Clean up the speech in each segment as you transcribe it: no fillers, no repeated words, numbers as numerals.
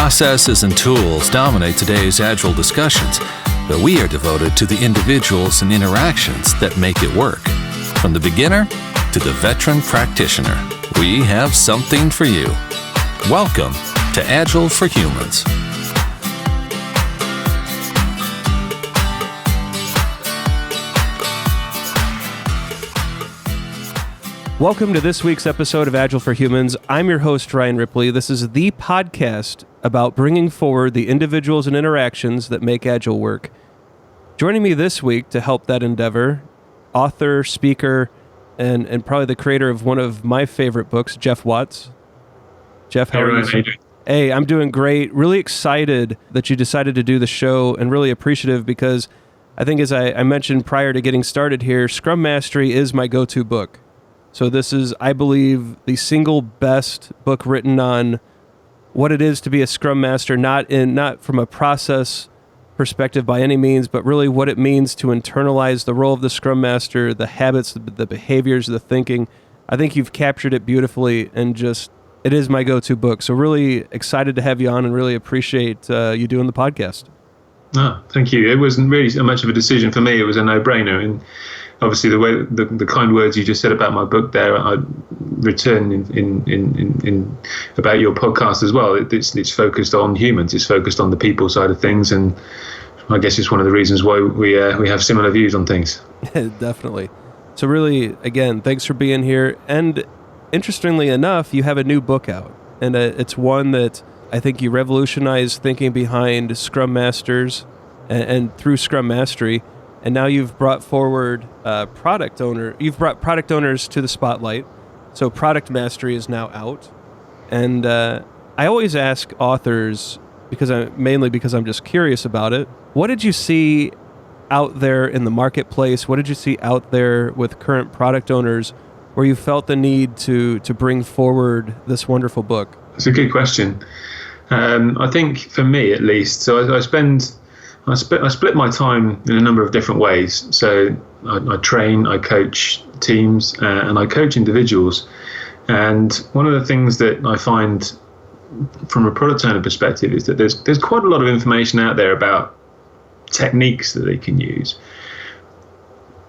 Processes and tools dominate today's Agile discussions, but we are devoted to the individuals and interactions that make it work. From the beginner to the veteran practitioner, we have something for you. Welcome to Agile for Humans. Welcome to this week's episode of Agile for Humans. I'm your host, Ryan Ripley. This is the podcast about bringing forward the individuals and interactions that make Agile work. Joining me this week to help that endeavor, author, speaker, and probably the creator of one of my favorite books, Geoff Watts. Geoff, how are you? Hey, I'm doing great. Really excited that you decided to do the show and really appreciative because I think as I mentioned prior to getting started here, Scrum Mastery is my go-to book. So this is, I believe, the single best book written on what it is to be a Scrum Master, not from a process perspective by any means, but really what it means to internalize the role of the Scrum Master, the habits, the behaviors, the thinking. I think you've captured it beautifully, and just, it is my go-to book. So really excited to have you on and really appreciate you doing the podcast. Oh, thank you. It wasn't really so much of a decision for me. It was a no-brainer. And obviously, the way the kind words you just said about my book there, I return in about your podcast as well. It's focused on humans. It's focused on the people side of things, and I guess it's one of the reasons why we have similar views on things. Definitely. So really, again, thanks for being here. And interestingly enough, you have a new book out, and it's one that I think you revolutionized thinking behind Scrum Masters and through Scrum Mastery. And now you've brought forward you've brought product owners to the spotlight. So Product Mastery is now out. And I always ask authors, because I'm just curious about it, what did you see out there in the marketplace? What did you see out there with current product owners where you felt the need to bring forward this wonderful book? It's a good question. I think for me, at least, so I split my time in a number of different ways. So I train, I coach teams, and I coach individuals. And one of the things that I find from a product owner perspective is that there's quite a lot of information out there about techniques that they can use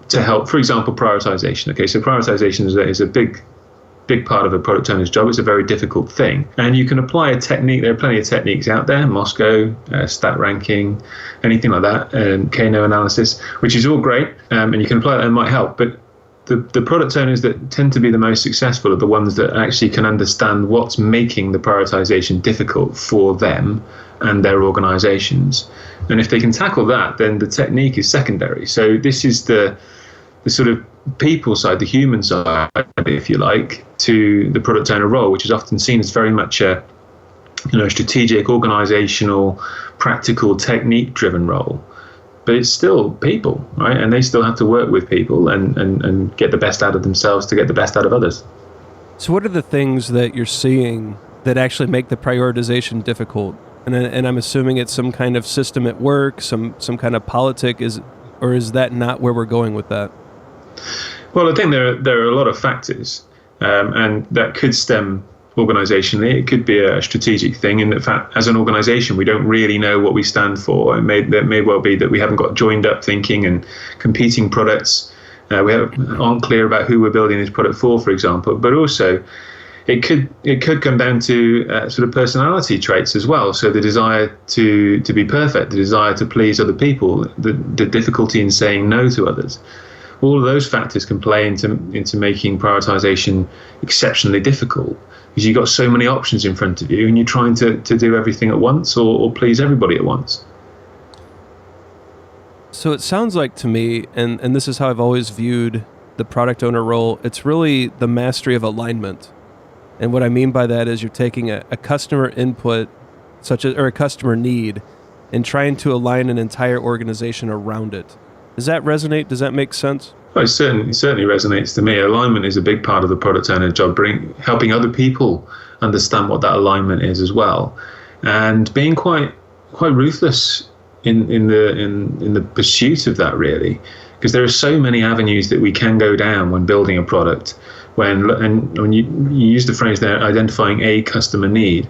to help, for example, prioritization. Okay, so prioritization is a big part of a product owner's job. It's a very difficult thing. And you can apply a technique. There are plenty of techniques out there, Moscow, stat ranking, anything like that, Kano analysis, which is all great. And you can apply that and it might help. But the product owners that tend to be the most successful are the ones that actually can understand what's making the prioritization difficult for them and their organizations. And if they can tackle that, then the technique is secondary. So this is the sort of people side, the human side, if you like, to the product owner role, which is often seen as very much a strategic, organizational, practical, technique-driven role. But it's still people, right? And they still have to work with people and get the best out of themselves to get the best out of others. So what are the things that you're seeing that actually make the prioritization difficult? And I'm assuming it's some kind of system at work, some kind of politic, or is that not where we're going with that? Well, I think there are a lot of factors, and that could stem organizationally. It could be a strategic thing. In fact, as an organization, we don't really know what we stand for. It may well be that we haven't got joined up thinking and competing products. We aren't clear about who we're building this product for example. But also, it could come down to sort of personality traits as well. So the desire to be perfect, the desire to please other people, the difficulty in saying no to others. All of those factors can play into making prioritization exceptionally difficult because you've got so many options in front of you and you're trying to do everything at once or please everybody at once. So it sounds like to me, and this is how I've always viewed the product owner role, it's really the mastery of alignment. And what I mean by that is you're taking a customer input or a customer need and trying to align an entire organization around it. Does that resonate? Does that make sense? Well, it certainly resonates to me. Alignment is a big part of the product owner job, helping other people understand what that alignment is as well, and being quite ruthless in the pursuit of that, really, because there are so many avenues that we can go down when building a product. When you use the phrase there, identifying a customer need,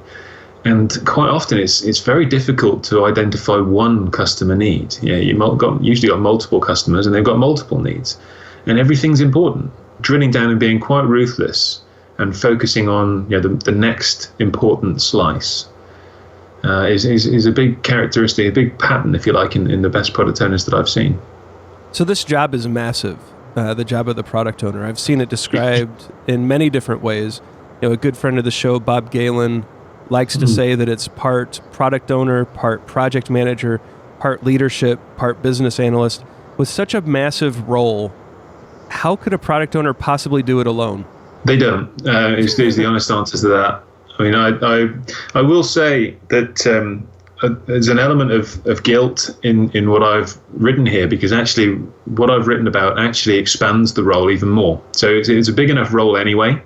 And quite often it's very difficult to identify one customer need. Usually got multiple customers and they've got multiple needs, and everything's important. Drilling down and being quite ruthless and focusing on the next important slice is a big characteristic, a big pattern, if you like, in the best product owners that I've seen. So this job is massive, the job of the product owner. I've seen it described in many different ways. A good friend of the show, Bob Galen, likes to say that it's part product owner, part project manager, part leadership, part business analyst. With such a massive role, how could a product owner possibly do it alone? They don't. Is the honest answer to that. I mean, I will say that there's an element of guilt in what I've written here, because actually what I've written about actually expands the role even more. So it's a big enough role anyway.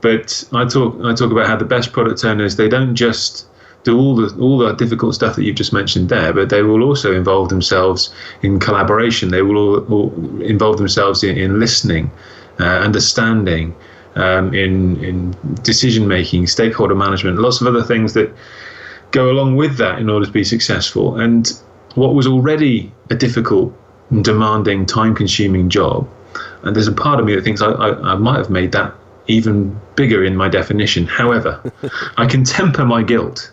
But I talk about how the best product owners, they don't just do all the difficult stuff that you've just mentioned there, but they will also involve themselves in collaboration. They will all involve themselves in listening, understanding, in decision making, stakeholder management, lots of other things that go along with that in order to be successful. And what was already a difficult, demanding, time-consuming job, and there's a part of me that thinks I might have made that even bigger in my definition. However, I can temper my guilt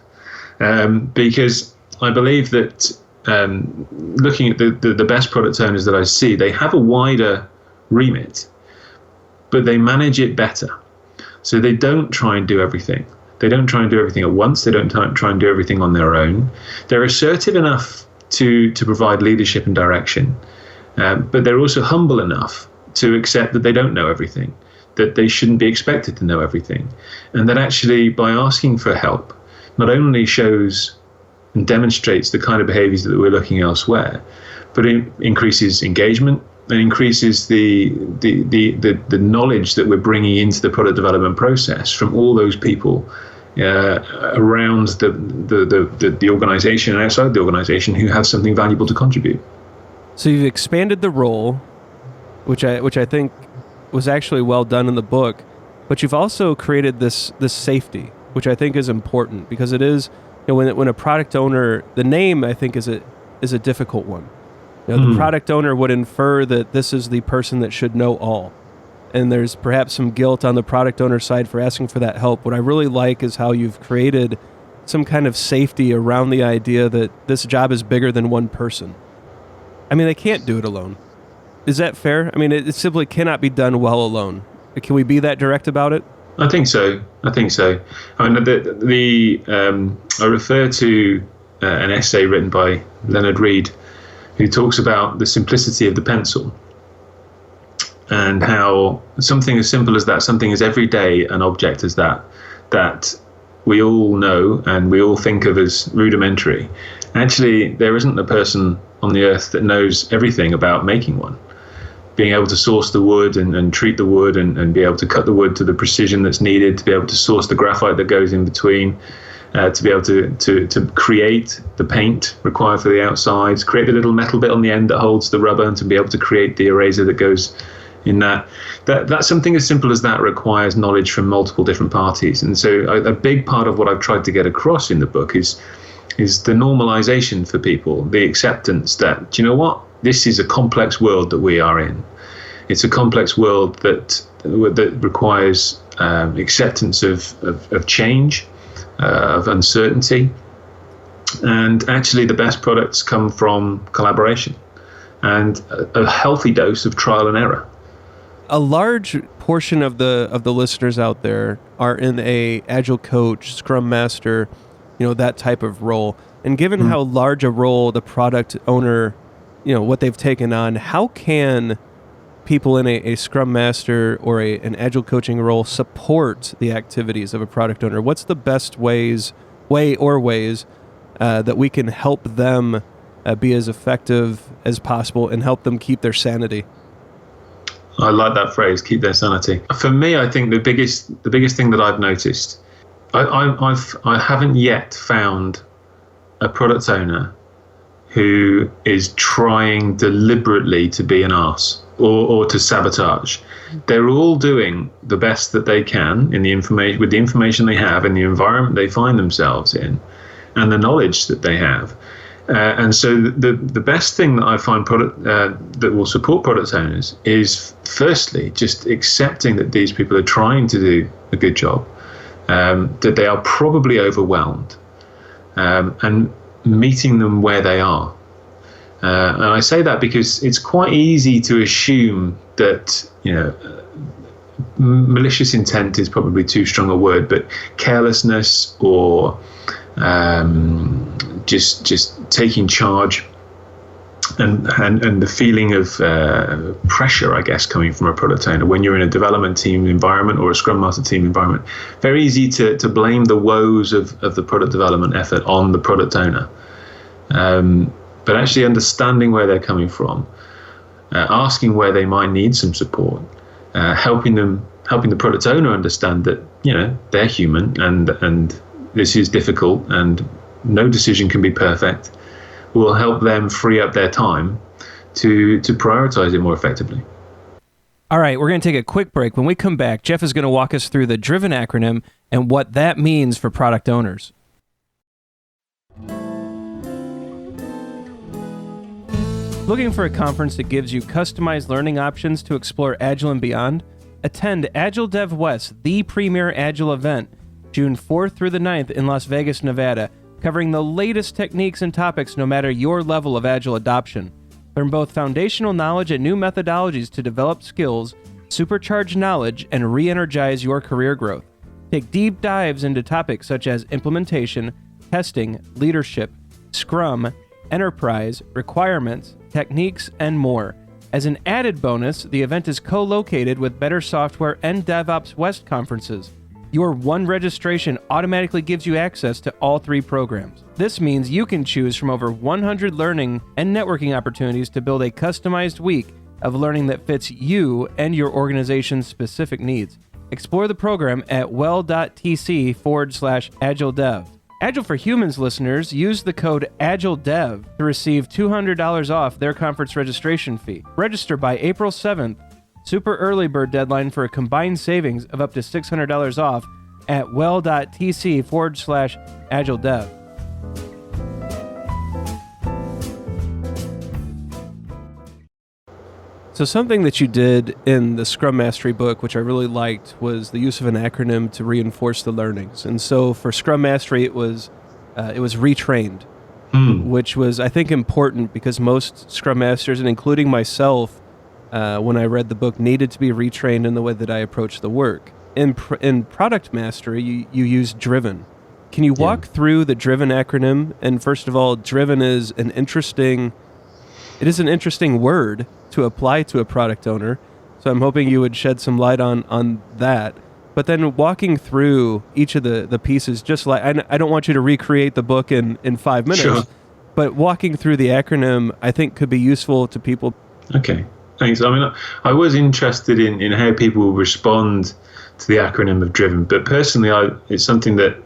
because I believe that looking at the best product owners that I see, they have a wider remit, but they manage it better. So they don't try and do everything. They don't try and do everything at once. They don't try and do everything on their own. They're assertive enough to provide leadership and direction, but they're also humble enough to accept that they don't know everything, that they shouldn't be expected to know everything, and that actually by asking for help not only shows and demonstrates the kind of behaviors that we're looking elsewhere, but it increases engagement and increases the knowledge that we're bringing into the product development process from all those people around the organization and outside the organization who have something valuable to contribute. So you've expanded the role, which I think was actually well done in the book, but you've also created this safety, which I think is important, because it is, when a product owner, the name I think is a difficult one. The product owner would infer that this is the person that should know all, and there's perhaps some guilt on the product owner side for asking for that help. What I really like is how you've created some kind of safety around the idea that this job is bigger than one person. I mean, they can't do it alone. Is that fair? I mean, it simply cannot be done well alone. Can we be that direct about it? I think so. I mean, I refer to an essay written by Leonard Reed, who talks about the simplicity of the pencil, and how something as simple as that, something as everyday an object as that we all know and we all think of as rudimentary. Actually, there isn't a person on the earth that knows everything about making one. Being able to source the wood and treat the wood and be able to cut the wood to the precision that's needed, to be able to source the graphite that goes in between, to be able to create the paint required for the outsides, create the little metal bit on the end that holds the rubber, and to be able to create the eraser that goes in that's something as simple as that requires knowledge from multiple different parties. And so a big part of what I've tried to get across in the book is the normalization for people, the acceptance that, do you know what? This is a complex world that we are in. It's a complex world that requires acceptance of change, of uncertainty. And actually the best products come from collaboration and a healthy dose of trial and error. A large portion of the listeners out there are in a Agile coach, Scrum Master, that type of role. And given how large a role the product owner, what they've taken on, how can people in a Scrum Master or an Agile coaching role support the activities of a product owner? What's the best ways that we can help them be as effective as possible and help them keep their sanity? I like that phrase, keep their sanity. For me, I think the biggest thing that I've noticed, I haven't yet found a product owner who is trying deliberately to be an arse. or to sabotage. They're all doing the best that they can in the information, with the information they have, in the environment they find themselves in, and the knowledge that they have. And so the best thing that I find that will support product owners is, firstly, just accepting that these people are trying to do a good job, that they are probably overwhelmed, and meeting them where they are. And I say that because it's quite easy to assume that, malicious intent is probably too strong a word, but carelessness or just taking charge and the feeling of pressure, I guess, coming from a product owner when you're in a development team environment or a Scrum Master team environment. Very easy to blame the woes of the product development effort on the product owner. But actually understanding where they're coming from, asking where they might need some support, helping the product owner understand that they're human and this is difficult and no decision can be perfect, will help them free up their time to prioritize it more effectively. All right, we're going to take a quick break. When we come back, Geoff is going to walk us through the DRIVEN acronym and what that means for product owners. Looking for a conference that gives you customized learning options to explore Agile and beyond? Attend Agile Dev West, the premier Agile event, June 4th through the 9th in Las Vegas, Nevada, covering the latest techniques and topics no matter your level of Agile adoption. Learn both foundational knowledge and new methodologies to develop skills, supercharge knowledge, and re-energize your career growth. Take deep dives into topics such as implementation, testing, leadership, Scrum, enterprise, requirements, techniques, and more. As an added bonus, the event is co-located with Better Software and DevOps West conferences. Your one registration automatically gives you access to all three programs. This means you can choose from over 100 learning and networking opportunities to build a customized week of learning that fits you and your organization's specific needs. Explore the program at well.tc/AgileDev. Agile for Humans listeners use the code AgileDev to receive $200 off their conference registration fee. Register by April 7th. Super early bird deadline for a combined savings of up to $600 off at well.tc/AgileDev. So something that you did in the Scrum Mastery book, which I really liked, was the use of an acronym to reinforce the learnings. And so for Scrum Mastery, it was retrained, which was, I think, important because most Scrum Masters, and including myself, when I read the book, needed to be retrained in the way that I approach the work. In Product Mastery, you use DRIVEN. Can you walk through the DRIVEN acronym? And first of all, DRIVEN is an interesting word to apply to a product owner. So I'm hoping you would shed some light on that. But then walking through each of the pieces, just like, I don't want you to recreate the book in 5 minutes, sure, but walking through the acronym, I think could be useful to people. Okay, thanks. I mean, I was interested in how people respond to the acronym of DRIVEN, but personally, it's something that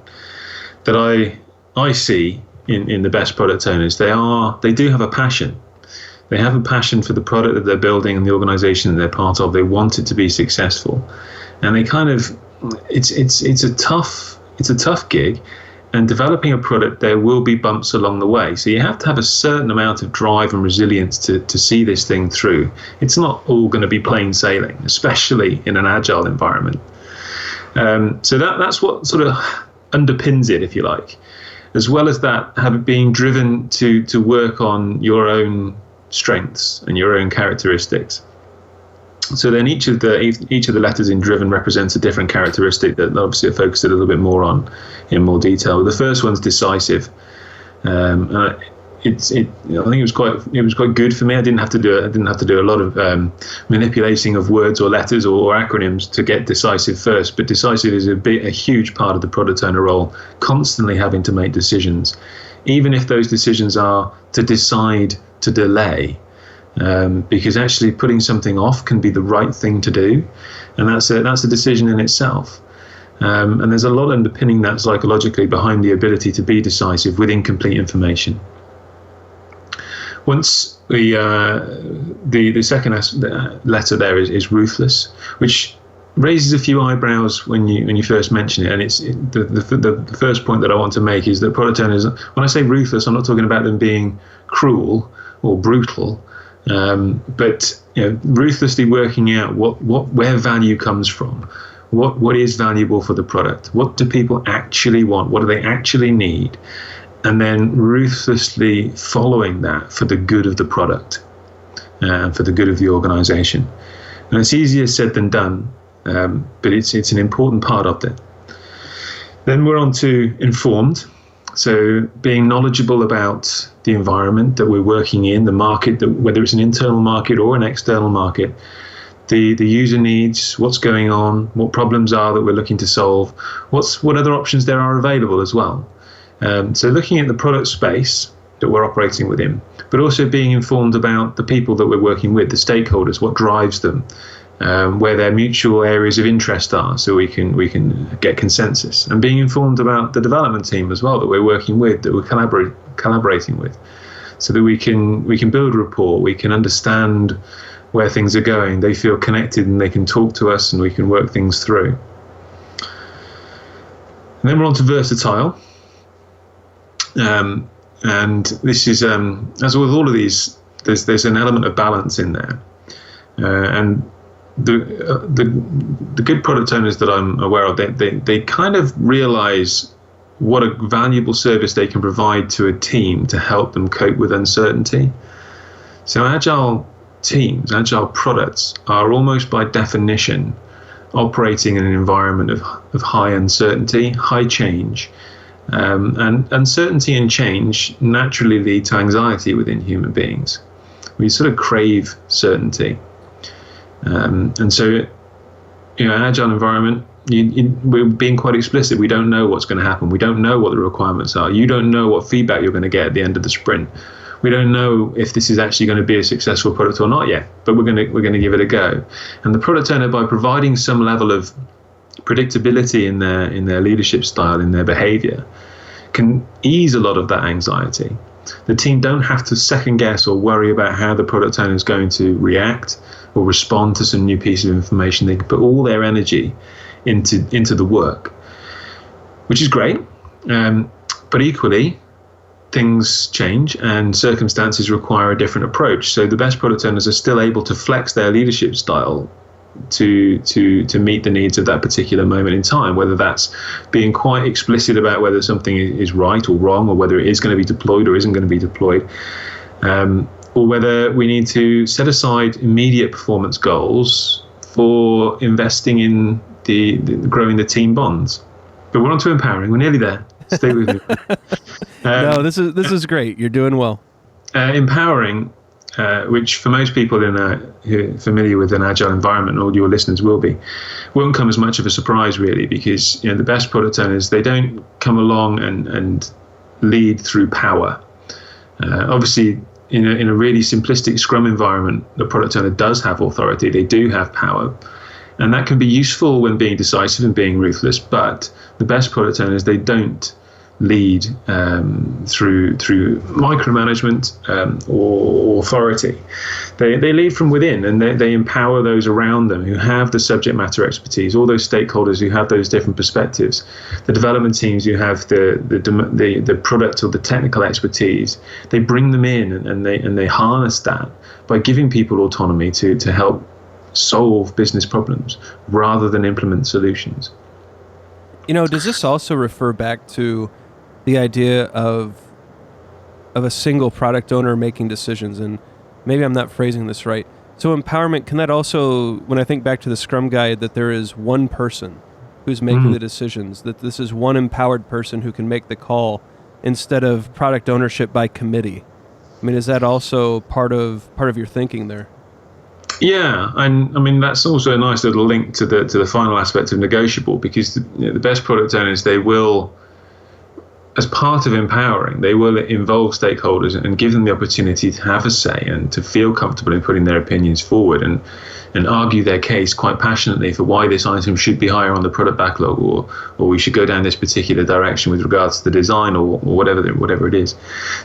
I see in the best product owners. They do have a passion. They have a passion for the product that they're building and the organization that they're part of. They want it to be successful, and they kind of it's a tough gig. And developing a product, there will be bumps along the way. So you have to have a certain amount of drive and resilience to see this thing through. It's not all going to be plain sailing, especially in an agile environment. So that's what sort of underpins it, if you like. As well as that, being driven to work on your own strengths and your own characteristics. So then each of the letters in DRIVEN represents a different characteristic that obviously I focused a little bit more on in more detail. The first one's decisive. I think it was quite good for me. I didn't have to do a lot of manipulating of words or letters or acronyms to get decisive first. But decisive is a huge part of the product owner role, constantly having to make decisions, even if those decisions are to decide to delay. Because actually putting something off can be the right thing to do, and that's a decision in itself. And there's a lot underpinning that psychologically behind the ability to be decisive with incomplete information. Once the second letter there is ruthless, which raises a few eyebrows when you first mention it. And it's the first point that I want to make is that product owners, when I say ruthless, I'm not talking about them being cruel or brutal, but ruthlessly working out where value comes from, what is valuable for the product, what do people actually want, what do they actually need, and then ruthlessly following that for the good of the product, for the good of the organization. And it's easier said than done, but it's an important part of it. Then we're on to informed. So being knowledgeable about the environment that we're working in, the market, whether it's an internal market or an external market, the user needs, what's going on, what problems are that we're looking to solve, what other options there are available as well. So looking at the product space that we're operating within, but also being informed about the people that we're working with, the stakeholders, what drives them, where their mutual areas of interest are, so we can get consensus, and being informed about the development team as well that we're working with, that we're collaborating with, so that we can build rapport, we can understand where things are going, they feel connected and they can talk to us and we can work things through. And then we're on to versatile. And this is, as with all of these, there's an element of balance in there. And the good product owners that I'm aware of, they kind of realize what a valuable service they can provide to a team to help them cope with uncertainty. So agile teams, agile products are almost by definition operating in an environment of high uncertainty, high change. And uncertainty and change naturally lead to anxiety within human beings. We sort of crave certainty. And so, an agile environment, we're being quite explicit. We don't know what's going to happen. We don't know what the requirements are. You don't know what feedback you're going to get at the end of the sprint. We don't know if this is actually going to be a successful product or not yet, but we're going to give it a go. And the product owner, by providing some level of predictability in their leadership style, in their behavior, can ease a lot of that anxiety. The team don't have to second guess or worry about how the product owner is going to react or respond to some new piece of information. They can put all their energy into the work, which is great. But equally, things change and circumstances require a different approach. So the best product owners are still able to flex their leadership style to meet the needs of that particular moment in time, whether that's being quite explicit about whether something is right or wrong, or whether it is going to be deployed or isn't going to be deployed, or whether we need to set aside immediate performance goals for investing in the growing the team bonds. But we're on to empowering. We're nearly there. Stay with me. No, this is great. You're doing well. Empowering, which for most people who are familiar with an agile environment, all your listeners will be, won't come as much of a surprise really, because the best product owners, they don't come along and lead through power. Obviously, in a really simplistic Scrum environment, the product owner does have authority. They do have power. And that can be useful when being decisive and being ruthless, but the best product owners, they don't lead through micromanagement or authority. They lead from within, and they empower those around them who have the subject matter expertise, all those stakeholders who have those different perspectives, the development teams who have the product or the technical expertise. They bring them in and they harness that by giving people autonomy to help solve business problems rather than implement solutions. Does this also refer back to the idea of a single product owner making decisions? And maybe I'm not phrasing this right. So empowerment, can that also, when I think back to the Scrum Guide, that there is one person who's making the decisions, that this is one empowered person who can make the call instead of product ownership by committee? I mean, is that also part of your thinking there? Yeah, and I mean that's also a nice little link to the final aspect of negotiable, because the best product owners, they will as part of empowering, they will involve stakeholders and give them the opportunity to have a say and to feel comfortable in putting their opinions forward and argue their case quite passionately for why this item should be higher on the product backlog, or we should go down this particular direction with regards to the design, or whatever it is.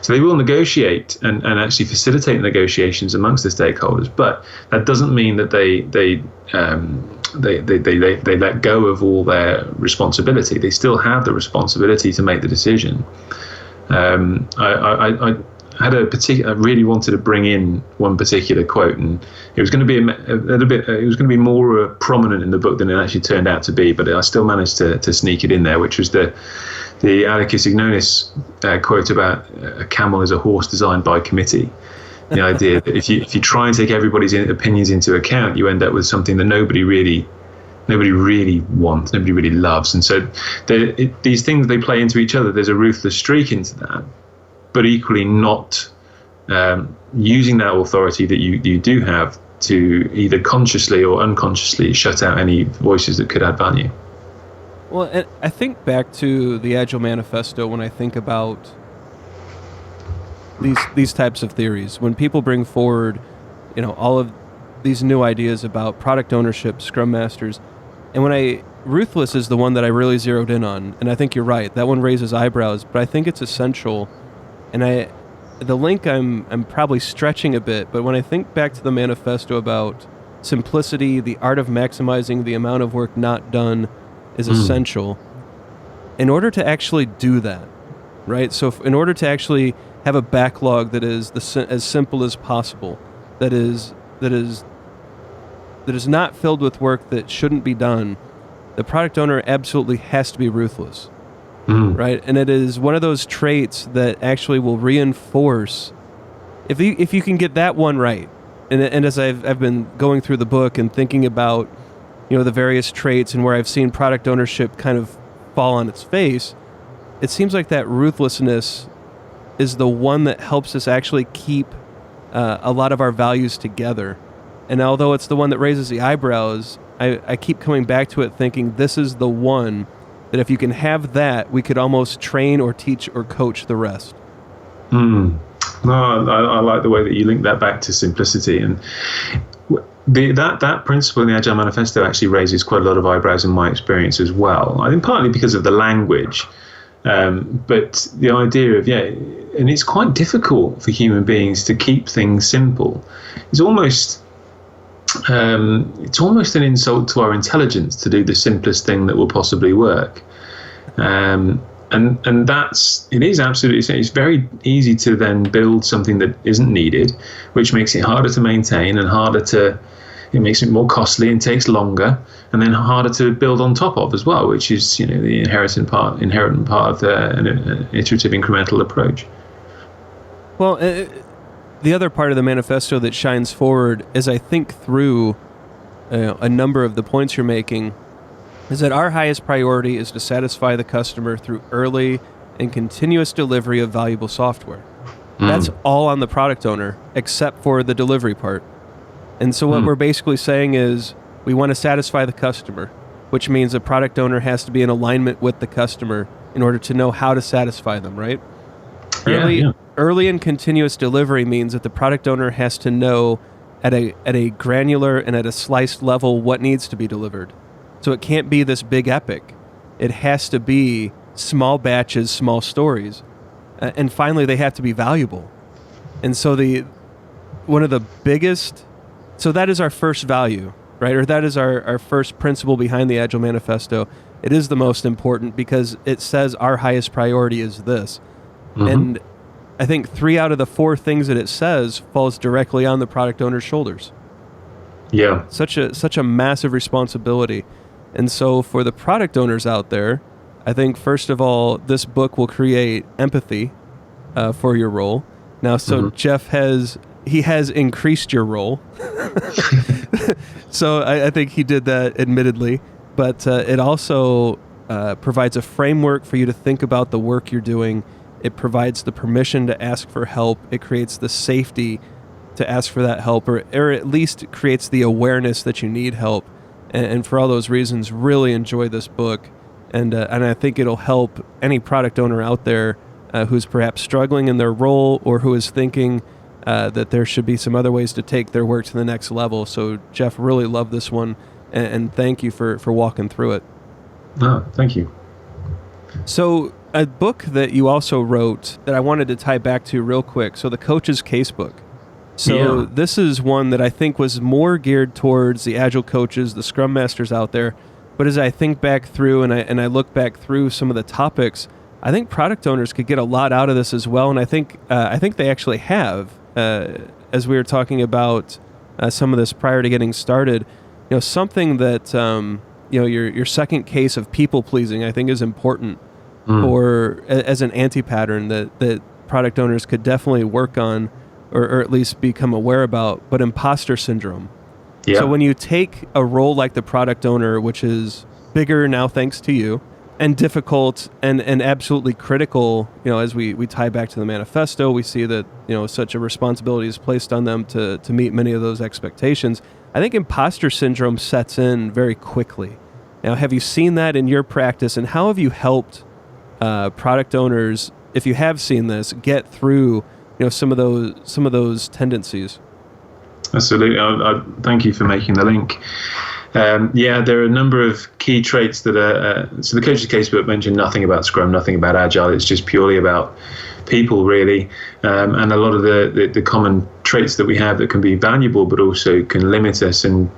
So they will negotiate and actually facilitate negotiations amongst the stakeholders, but that doesn't mean that they let go of all their responsibility. They still have the responsibility to make the decision. I had I really wanted to bring in one particular quote, and it was going to be a little bit. It was going to be more prominent in the book than it actually turned out to be, but I still managed to sneak it in there, which was the Atticus Ignonis quote about a camel is a horse designed by committee. The idea that if you try and take everybody's opinions into account, you end up with something that nobody really wants, nobody really loves. And so these things, they play into each other. There's a ruthless streak into that, but equally not using that authority that you do have to either consciously or unconsciously shut out any voices that could add value. Well, and I think back to the Agile Manifesto when I think about these types of theories. When people bring forward, all of these new ideas about product ownership, Scrum Masters, and Ruthless is the one that I really zeroed in on, and I think you're right. That one raises eyebrows, but I think it's essential. And the link I'm probably stretching a bit, but when I think back to the manifesto about simplicity, the art of maximizing the amount of work not done is essential. In order to actually do that, right? So in order to actually have a backlog that is as simple as possible, that is not filled with work that shouldn't be done, the product owner absolutely has to be ruthless, right? And it is one of those traits that actually will reinforce, if you can get that one right. And as I've been going through the book and thinking about, the various traits and where I've seen product ownership kind of fall on its face, it seems like that ruthlessness is the one that helps us actually keep a lot of our values together. And although it's the one that raises the eyebrows, I keep coming back to it thinking this is the one that if you can have that, we could almost train or teach or coach the rest. No, I like the way that you link that back to simplicity. And that principle in the Agile Manifesto actually raises quite a lot of eyebrows in my experience as well. I think partly because of the language, but the idea of, and it's quite difficult for human beings to keep things simple. It's almost an insult to our intelligence to do the simplest thing that will possibly work. And it is absolutely, it's very easy to then build something that isn't needed, which makes it harder to maintain and it makes it more costly and takes longer, and then harder to build on top of as well, which is the inherent part of an iterative incremental approach. Well, the other part of the manifesto that shines forward as I think through a number of the points you're making is that our highest priority is to satisfy the customer through early and continuous delivery of valuable software. That's all on the product owner, except for the delivery part. And so what we're basically saying is we want to satisfy the customer, which means a product owner has to be in alignment with the customer in order to know how to satisfy them, right? Early and continuous delivery means that the product owner has to know at a granular and at a sliced level what needs to be delivered. So it can't be this big epic. It has to be small batches, small stories. And finally, they have to be valuable. And so one of the biggest... So that is our first value, right? Or that is our first principle behind the Agile Manifesto. It is the most important because it says our highest priority is this. And I think 3 out of the 4 things that it says falls directly on the product owner's shoulders. Yeah. Such a massive responsibility. And so for the product owners out there, I think first of all, this book will create empathy for your role. Now, so Geoff has increased your role. So I think he did that admittedly, but it also provides a framework for you to think about the work you're doing. It provides the permission to ask for help. It creates the safety to ask for that help, or at least creates the awareness that you need help. And for all those reasons, really enjoy this book. And I think it'll help any product owner out there who's perhaps struggling in their role or who is thinking that there should be some other ways to take their work to the next level. So, Geoff, really love this one, and thank you for walking through it. No, thank you. So, a book that you also wrote that I wanted to tie back to real quick, so the Coach's Casebook. So This is one that I think was more geared towards the Agile coaches, the Scrum Masters out there. But as I think back through and I look back through some of the topics, I think product owners could get a lot out of this as well. And I think they actually have, as we were talking about some of this prior to getting started. Something that your second case of people pleasing, I think, is important for as an anti-pattern that product owners could definitely work on, or at least become aware about. But imposter syndrome. Yeah. So when you take a role like the product owner, which is bigger now thanks to you, and difficult and absolutely critical, as we tie back to the manifesto, we see that, such a responsibility is placed on them to meet many of those expectations. I think imposter syndrome sets in very quickly. Now, have you seen that in your practice, and how have you helped product owners, if you have seen this, get through some of those tendencies? Absolutely. I thank you for making the link. There are a number of key traits that are. So the Coach's Casebook mentioned nothing about Scrum, nothing about Agile. It's just purely about people, really, and a lot of the common traits that we have that can be valuable, but also can limit us. And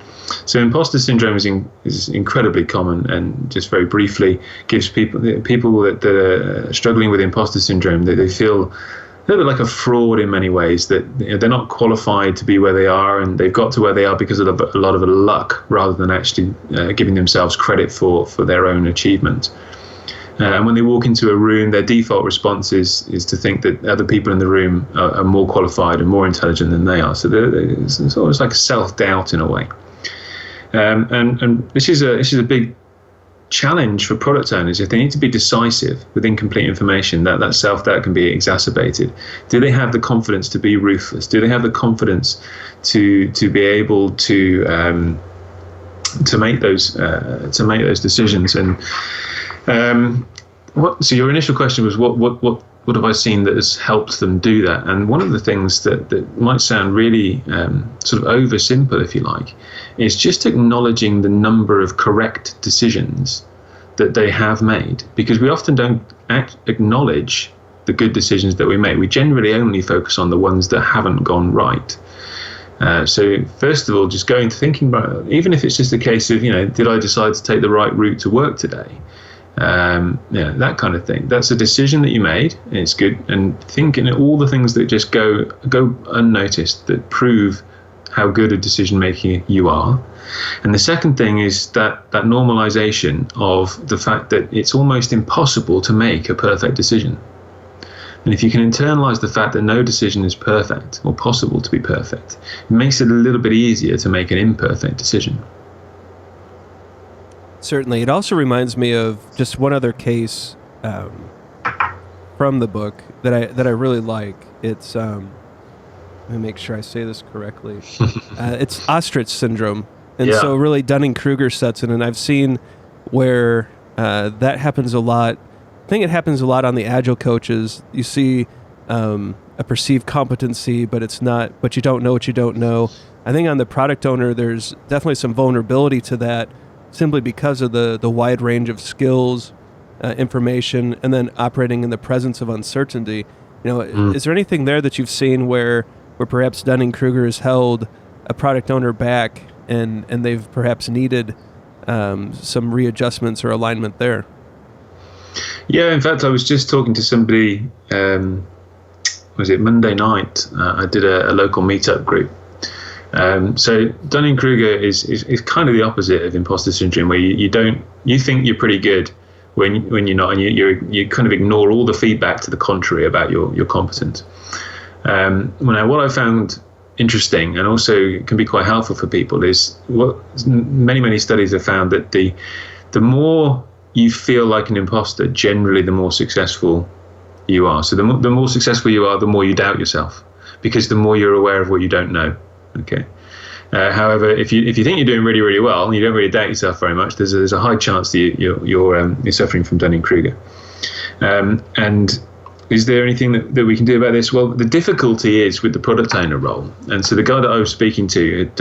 so imposter syndrome is incredibly common, and just very briefly gives people that are struggling with imposter syndrome that they feel a little bit like a fraud in many ways, that they're not qualified to be where they are, and they've got to where they are because of a lot of luck rather than actually giving themselves credit for their own achievement. And when they walk into a room, their default response is to think that other people in the room are more qualified and more intelligent than they are. So it's almost like a self-doubt in a way. And this is a big challenge for product owners. If they need to be decisive with incomplete information, that self-doubt can be exacerbated. Do they have the confidence to be ruthless? Do they have the confidence to be able to make those decisions? And so your initial question was what have I seen that has helped them do that? And one of the things that might sound really sort of oversimple, if you like, is just acknowledging the number of correct decisions that they have made, because we often don't acknowledge the good decisions that we make. We generally only focus on the ones that haven't gone right. So first of all, just thinking about, even if it's just a case of, did I decide to take the right route to work today? That kind of thing. That's a decision that you made, and it's good. And thinking all the things that just go unnoticed that prove how good a decision maker you are. And the second thing is that normalization of the fact that it's almost impossible to make a perfect decision. And if you can internalize the fact that no decision is perfect or possible to be perfect, it makes it a little bit easier to make an imperfect decision. Certainly. It also reminds me of just one other case from the book that I really like. It's let me make sure I say this correctly. It's ostrich syndrome. And so really Dunning-Kruger sets in, and I've seen where that happens a lot. I think it happens a lot on the Agile coaches. You see a perceived competency, but it's not, but you don't know what you don't know. I think on the product owner, there's definitely some vulnerability to that, simply because of the wide range of skills, information, and then operating in the presence of uncertainty. Is there anything there that you've seen where perhaps Dunning-Kruger has held a product owner back and they've perhaps needed some readjustments or alignment there? Yeah, in fact, I was just talking to somebody, was it Monday night? I did a local meetup group. So Dunning-Kruger is kind of the opposite of imposter syndrome, where you think you're pretty good when you're not, and you kind of ignore all the feedback to the contrary about your competence. What I found interesting and also can be quite helpful for people is what many studies have found, that the more you feel like an imposter, generally the more successful you are. So the more successful you are, the more you doubt yourself, because the more you're aware of what you don't know. Okay. However, if you think you're doing really, really well and you don't really doubt yourself very much, there's a high chance that you're suffering from Dunning-Kruger. And is there anything that we can do about this? Well, the difficulty is with the product owner role. And so the guy that I was speaking to had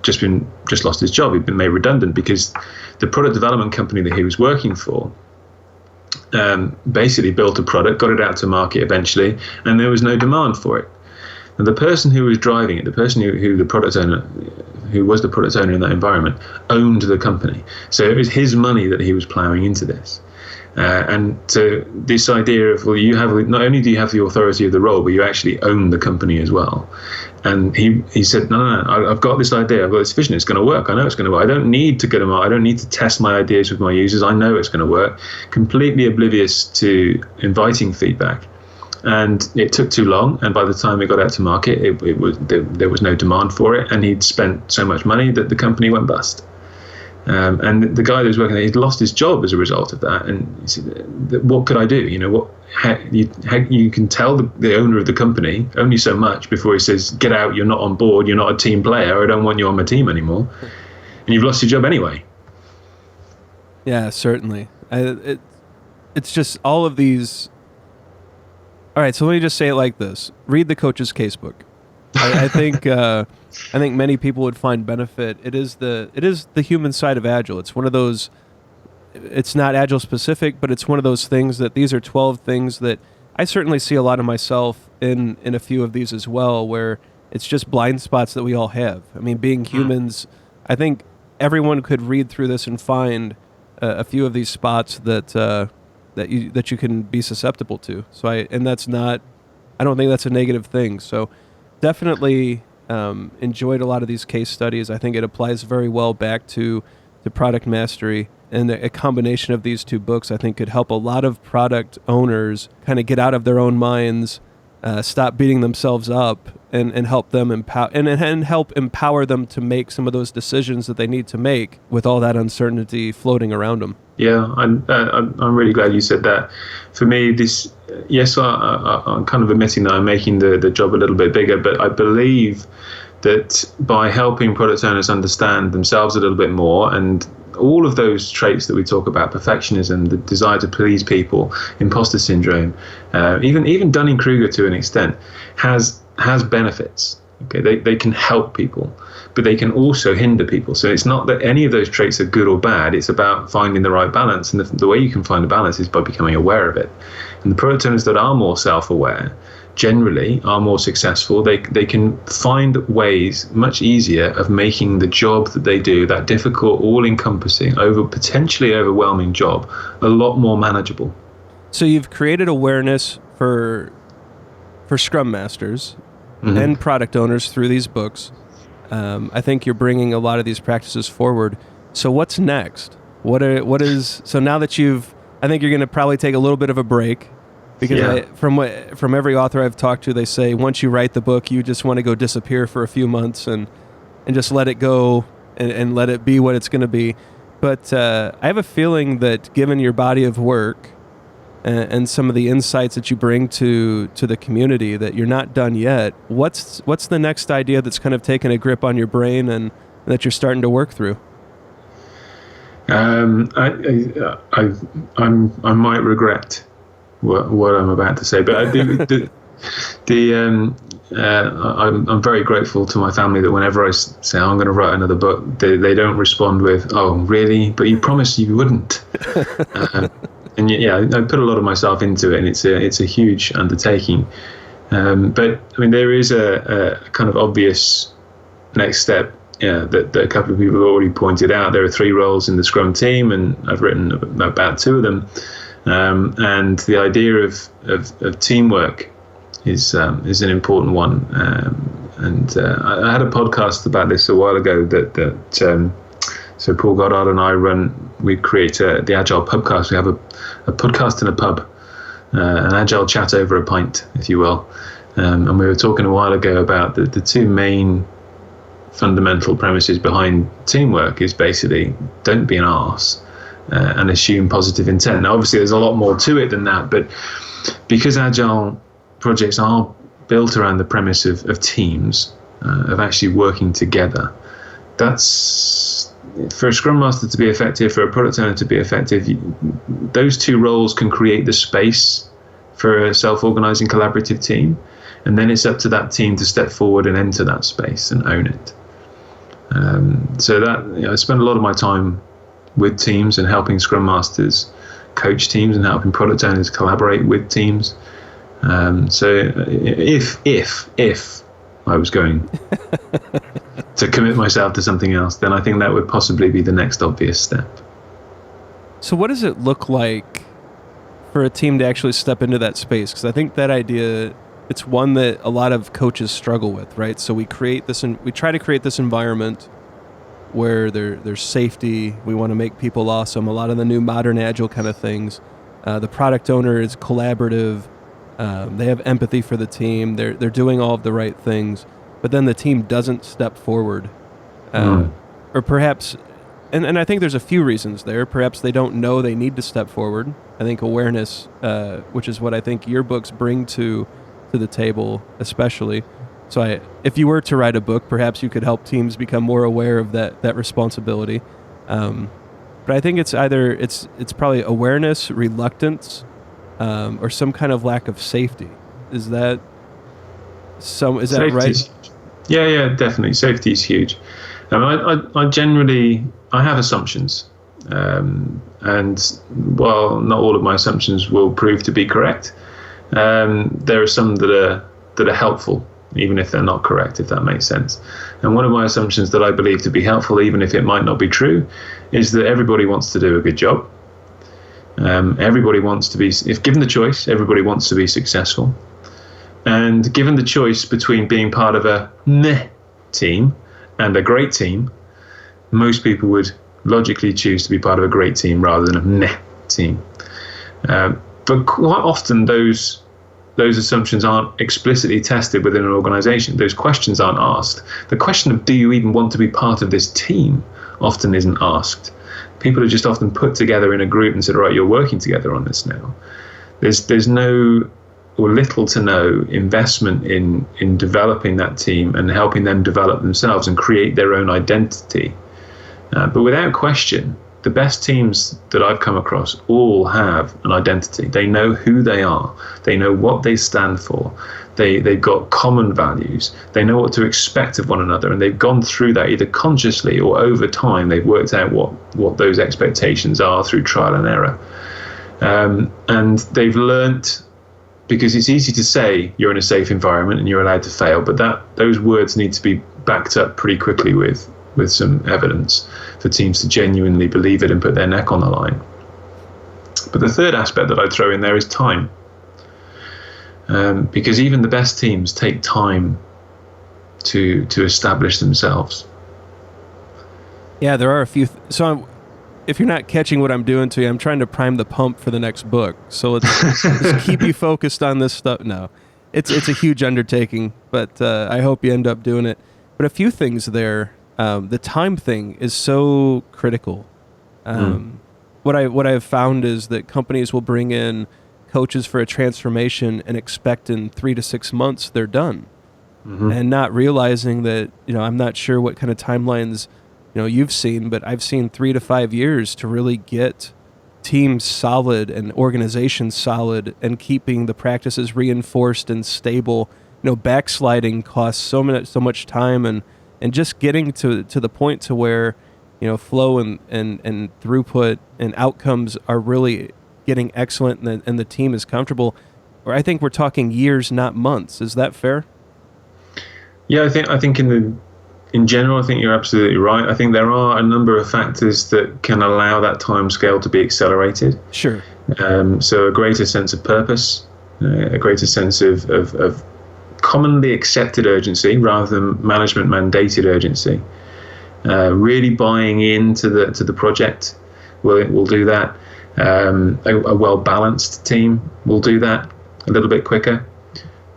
just lost his job. He'd been made redundant because the product development company that he was working for basically built a product, got it out to market eventually, and there was no demand for it. And the person who was driving it, the person who was the product owner in that environment, owned the company. So it was his money that he was ploughing into this. And so this idea of, well, you have, not only do you have the authority of the role, but you actually own the company as well. And he said, no, I've got this idea, I've got this vision, it's going to work, I know it's going to work. I don't need to I don't need to test my ideas with my users, I know it's going to work. Completely oblivious to inviting feedback. And it took too long, and by the time it got out to market, there was no demand for it, and he'd spent so much money that the company went bust. And the guy that was working there, he'd lost his job as a result of that. And he said, what could I do? You can tell the owner of the company only so much before he says, get out, you're not on board, you're not a team player, I don't want you on my team anymore. And you've lost your job anyway. Yeah, certainly. It's just all of these. All right, so let me just say it like this: read the coach's casebook. I think many people would find benefit. It is the human side of Agile. It's one of those. It's not Agile specific, but it's one of those things that these are 12 things that I certainly see a lot of myself in a few of these as well, where it's just blind spots that we all have. I mean, being humans, I think everyone could read through this and find a few of these spots that you can be susceptible to. So I don't think that's a negative thing. So definitely enjoyed a lot of these case studies. I think it applies very well back to product mastery, and a combination of these two books I think could help a lot of product owners kind of get out of their own minds, stop beating themselves up, and help them empower them to make some of those decisions that they need to make with all that uncertainty floating around them. Yeah, I'm really glad you said that. For me, this, yes, I'm kind of admitting that I'm making the job a little bit bigger, but I believe that by helping product owners understand themselves a little bit more, and all of those traits that we talk about, perfectionism, the desire to please people, imposter syndrome, even Dunning-Kruger to an extent, has benefits. Okay, they can help people, but they can also hinder people. So it's not that any of those traits are good or bad. It's about finding the right balance, and the way you can find a balance is by becoming aware of it. And the product owners that are more self-aware generally are more successful. They can find ways much easier of making the job that they do, that difficult, all-encompassing, potentially overwhelming job, a lot more manageable. So you've created awareness for Scrum Masters and product owners through these books. I think you're bringing a lot of these practices forward. So what's next? So now that I think you're going to probably take a little bit of a break, because from every author I've talked to, they say once you write the book, you just want to go disappear for a few months and just let it go and let it be what it's going to be. But I have a feeling that given your body of work and some of the insights that you bring to the community, that you're not done yet. What's the next idea that's kind of taken a grip on your brain and that you're starting to work through? I might regret what I'm about to say, but I'm very grateful to my family that whenever I say I'm going to write another book, they don't respond with, "Oh, really? But you promised you wouldn't." And yeah, I put a lot of myself into it, and it's a huge undertaking. But I mean, there is a kind of obvious next step that a couple of people have already pointed out. There are 3 roles in the Scrum team, and I've written about 2 of them. And the idea of teamwork is an important one. And I had a podcast about this a while ago so Paul Goddard and I we create the Agile Pubcast. We have a podcast in a pub, an Agile chat over a pint, if you will. And we were talking a while ago about the 2 main fundamental premises behind teamwork is basically don't be an arse and assume positive intent. Now, obviously, there's a lot more to it than that, but because Agile projects are built around the premise of teams, of actually working together. That's, for a Scrum Master to be effective, for a product owner to be effective, those two roles can create the space for a self-organizing collaborative team, and then it's up to that team to step forward and enter that space and own it. So that, I spend a lot of my time with teams and helping Scrum Masters coach teams and helping product owners collaborate with teams. So if I was going to commit myself to something else, then I think that would possibly be the next obvious step. So what does it look like for a team to actually step into that space? Because I think that idea, it's one that a lot of coaches struggle with, right? So we try to create this environment where there's safety. We want to make people awesome. A lot of the new modern agile kind of things. The product owner is collaborative. They have empathy for the team. They're doing all of the right things, but then the team doesn't step forward, or perhaps, and I think there's a few reasons there. Perhaps they don't know they need to step forward. I think awareness, which is what I think your books bring to the table, especially. So if you were to write a book, perhaps you could help teams become more aware of that responsibility. But I think it's either it's probably awareness, reluctance, or some kind of lack of safety. Is that right? Yeah, definitely. Safety is huge. I generally have assumptions, and while not all of my assumptions will prove to be correct, there are some that are helpful, even if they're not correct, if that makes sense. And one of my assumptions that I believe to be helpful, even if it might not be true, is that everybody wants to do a good job. Everybody wants to be, if given the choice, everybody wants to be successful. And given the choice between being part of a meh team and a great team, most people would logically choose to be part of a great team rather than a meh team. But quite often those assumptions aren't explicitly tested within an organization. Those questions aren't asked. The question of, do you even want to be part of this team, often isn't asked. People are just often put together in a group and said, all right, you're working together on this now. There's no or little to no investment in developing that team and helping them develop themselves and create their own identity. But without question, the best teams that I've come across all have an identity. They know who they are. They know what they stand for. They've got common values. They know what to expect of one another, and they've gone through that either consciously or over time. They've worked out what those expectations are through trial and error. And they've learnt, because it's easy to say you're in a safe environment and you're allowed to fail, but those words need to be backed up pretty quickly with some evidence for teams to genuinely believe it and put their neck on the line. But the third aspect that I'd throw in there is time. Because even the best teams take time to establish themselves. Yeah, there are a few. If you're not catching what I'm doing to you, I'm trying to prime the pump for the next book. So let's keep you focused on this stuff. No, it's a huge undertaking, but I hope you end up doing it. But a few things there. The time thing is so critical. What I have found is that companies will bring in coaches for a transformation and expect in 3 to 6 months they're done, and not realizing that, I'm not sure what kind of timelines you've seen, but I've seen 3 to 5 years to really get teams solid and organizations solid and keeping the practices reinforced and stable. Backsliding costs so much time and just getting to the point to where flow and throughput and outcomes are really getting excellent and the team is comfortable. Or I think we're talking years, not months. Is that fair? Yeah, I think in general, I think you're absolutely right. I think there are a number of factors that can allow that time scale to be accelerated. Sure. So a greater sense of purpose, a greater sense of commonly accepted urgency rather than management mandated urgency. Really buying into the project will do that. A well-balanced team will do that a little bit quicker.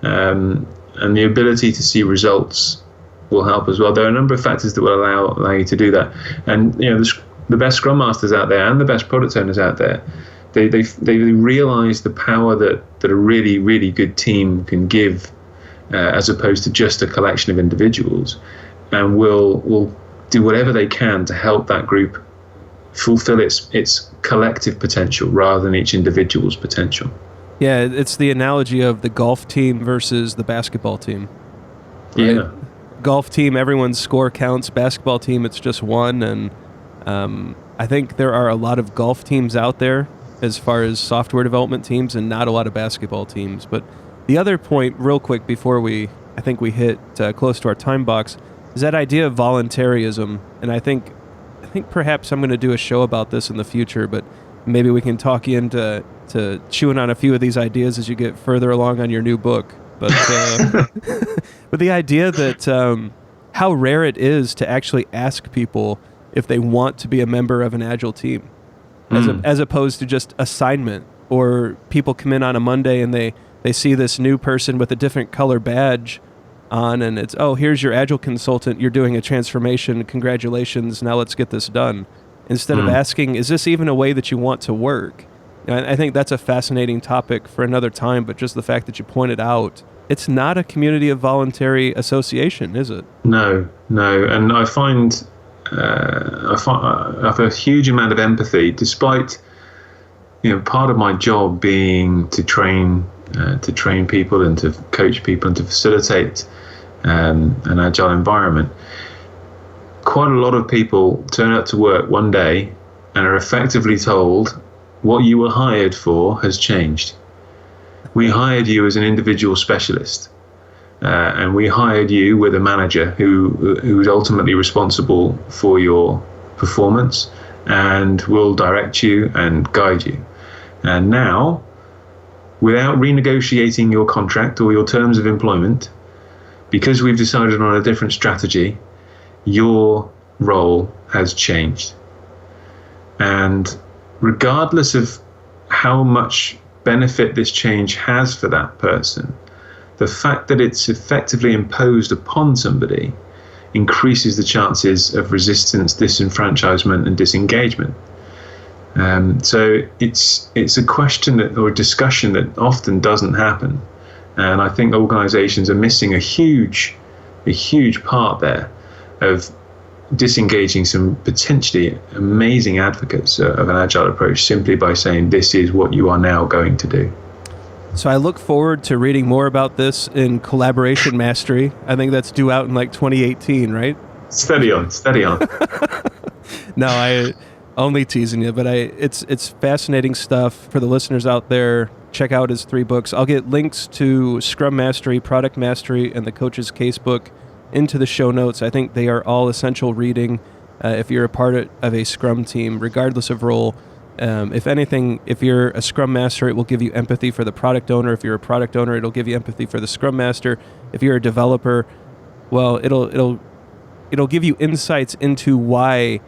And the ability to see results will help as well. There are a number of factors that will allow you to do that. And the best Scrum Masters out there and the best product owners out there, they realize the power that a really, really good team can give as opposed to just a collection of individuals, and will do whatever they can to help that group fulfill its collective potential rather than each individual's potential. Yeah, it's the analogy of the golf team versus the basketball team. Right? Yeah. Golf team, everyone's score counts. Basketball team, it's just one. And I think there are a lot of golf teams out there as far as software development teams, and not a lot of basketball teams. But the other point, real quick, before I think we hit close to our time box, is that idea of voluntarism. And I think perhaps I'm going to do a show about this in the future, but maybe we can talk you into chewing on a few of these ideas as you get further along on your new book. But but the idea that how rare it is to actually ask people if they want to be a member of an Agile team, as opposed to just assignment, or people come in on a Monday and they see this new person with a different color badge on, and it's, oh, here's your Agile consultant, you're doing a transformation, congratulations, now let's get this done. Instead of asking, is this even a way that you want to work? And I think that's a fascinating topic for another time, but just the fact that you pointed out, it's not a community of voluntary association, is it? No. And I find I have a huge amount of empathy, despite part of my job being to train people and to coach people and to facilitate an agile environment. Quite a lot of people turn up to work one day and are effectively told, what you were hired for has changed. We hired you as an individual specialist, and we hired you with a manager who is ultimately responsible for your performance and will direct you and guide you. And now, without renegotiating your contract or your terms of employment, because we've decided on a different strategy, your role has changed. And regardless of how much benefit this change has for that person, the fact that it's effectively imposed upon somebody increases the chances of resistance, disenfranchisement, and disengagement. So it's a question or a discussion that often doesn't happen, and I think organisations are missing a huge part there of disengaging some potentially amazing advocates of an agile approach simply by saying, this is what you are now going to do. So I look forward to reading more about this in Collaboration Mastery. I think that's due out in like 2018, right? Steady on. No, I only teasing you, but it's fascinating stuff for the listeners out there. Check out his 3 books. I'll get links to Scrum Mastery, Product Mastery, and the Coach's Casebook into the show notes. I think they are all essential reading if you're a part of a Scrum team, regardless of role. If anything, if you're a Scrum Master, it will give you empathy for the product owner. If you're a product owner, it'll give you empathy for the Scrum Master. If you're a developer, well, it'll give you insights into why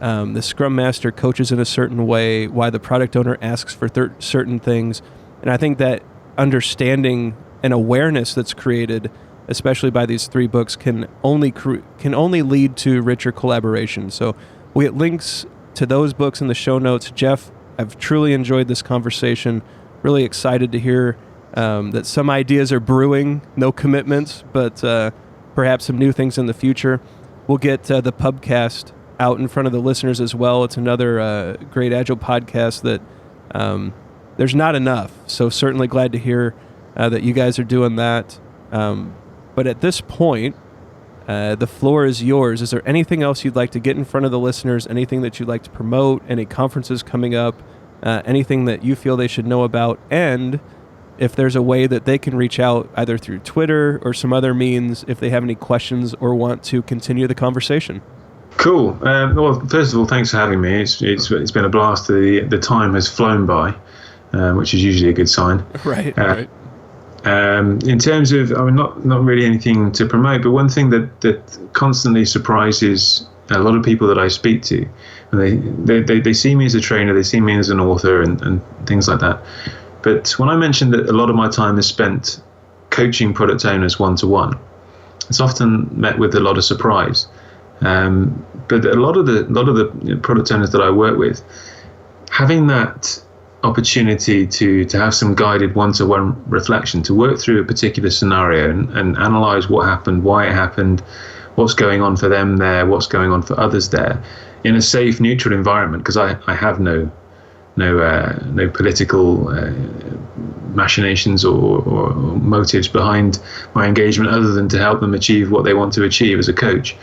the Scrum Master coaches in a certain way, why the product owner asks for certain things. And I think that understanding and awareness that's created, especially by these 3 books, can only lead to richer collaboration. So we get links to those books in the show notes. Geoff, I've truly enjoyed this conversation. Really excited to hear that some ideas are brewing. No commitments, but perhaps some new things in the future. We'll get the pubcast out in front of the listeners as well. It's another great Agile podcast that there's not enough. So certainly glad to hear that you guys are doing that. But at this point, the floor is yours. Is there anything else you'd like to get in front of the listeners? Anything that you'd like to promote? Any conferences coming up? Anything that you feel they should know about? And if there's a way that they can reach out either through Twitter or some other means if they have any questions or want to continue the conversation. Cool. Well, first of all, thanks for having me. It's been a blast. The time has flown by, which is usually a good sign. Right. In terms of, not really anything to promote, but one thing that constantly surprises a lot of people that I speak to, they see me as a trainer, they see me as an author and things like that. But when I mentioned that a lot of my time is spent coaching product owners one-to-one, it's often met with a lot of surprise. But a lot of the product owners that I work with, having that opportunity to have some guided one-to-one reflection, to work through a particular scenario and analyze what happened, why it happened, what's going on for them there, what's going on for others there, in a safe, neutral environment, because I have no political machinations or motives behind my engagement other than to help them achieve what they want to achieve as a coach.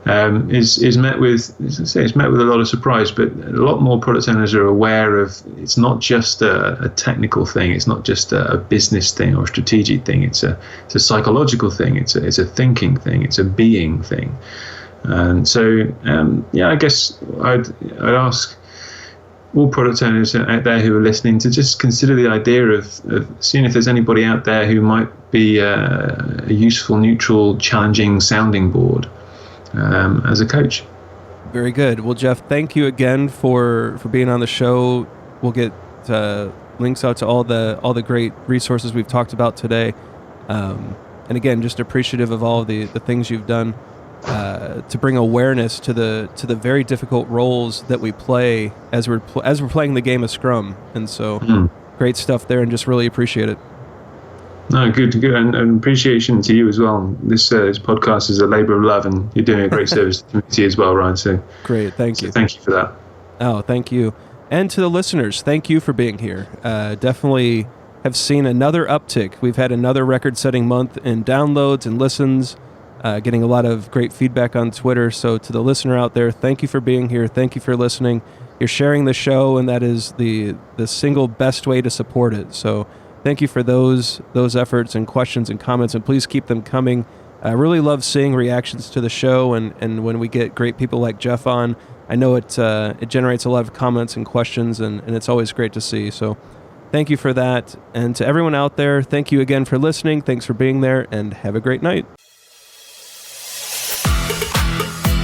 Is met with, as I say, it's met with a lot of surprise, but a lot more product owners are aware of it's not just a technical thing, it's not just a business thing or a strategic thing, it's a psychological thing, it's a thinking thing, it's a being thing. And so I guess I'd ask all product owners out there who are listening to just consider the idea of seeing if there's anybody out there who might be a useful, neutral, challenging sounding board as a coach. Very good. Well, Geoff, thank you again for being on the show. We'll get links out to all the great resources we've talked about today. And again, just appreciative of all the things you've done to bring awareness to the very difficult roles that we play as we're playing the game of Scrum. And so great stuff there, and just really appreciate it. No, good, and appreciation to you as well. This podcast is a labor of love, and you're doing a great service to the community as well, Ryan. So great, thank you. Thank you for that. Oh, thank you. And to the listeners, thank you for being here. Definitely have seen another uptick. We've had another record-setting month in downloads and listens, getting a lot of great feedback on Twitter. So to the listener out there, thank you for being here. Thank you for listening. You're sharing the show, and that is the single best way to support it. So thank you for those efforts and questions and comments, and please keep them coming. I really love seeing reactions to the show, and when we get great people like Geoff on, I know it generates a lot of comments and questions, and it's always great to see. So thank you for that. And to everyone out there, thank you again for listening. Thanks for being there, and have a great night.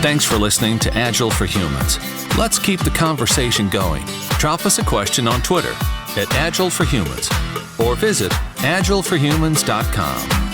Thanks for listening to Agile for Humans. Let's keep the conversation going. Drop us a question on Twitter @AgileForHumans or visit agileforhumans.com.